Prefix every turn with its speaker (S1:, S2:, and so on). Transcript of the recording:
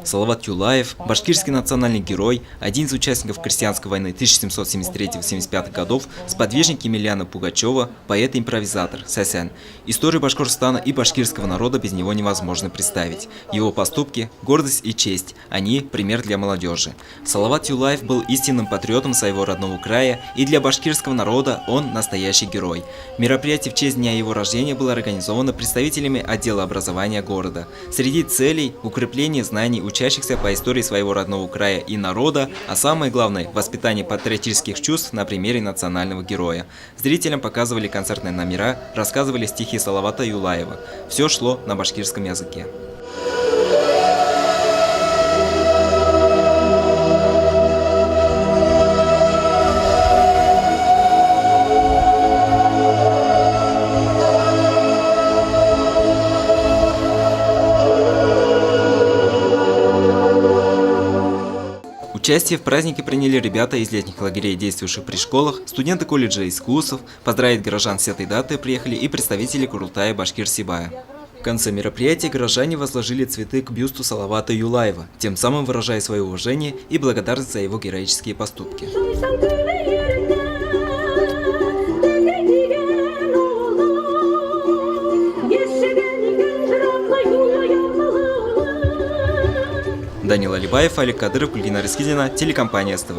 S1: Салават Юлаев, башкирский национальный герой, один из участников крестьянской войны 1773-75 годов, сподвижник Емельяна Пугачева, поэт и импровизатор, Сасян. Историю Башкортостана и башкирского народа без него невозможно представить. Его поступки – гордость и честь, они – пример для молодежи. Салават Юлаев был истинным патриотом своего родного края, и для башкирского народа он настоящий герой. Мероприятие в честь дня его рождения было организовано представителями отдела образования города. Среди целей – укрепление знаний учащихся по истории своего родного края и народа, а самое главное – воспитание патриотических чувств на примере национального героя. Зрителям показывали концертные номера, рассказывали стихи Салавата Юлаева. Все шло на башкирском языке. Участие в празднике приняли ребята из летних лагерей, действующих при школах, студенты колледжа искусств. Поздравить горожан с этой датой приехали и представители Курултая Башкир-Сибая. В конце мероприятия горожане возложили цветы к бюсту Салавата Юлаева, тем самым выражая свое уважение и благодарность за его героические поступки. Данил Алибаев, Олег Кадыров, Гульгина Раскидина, телекомпания СТВ.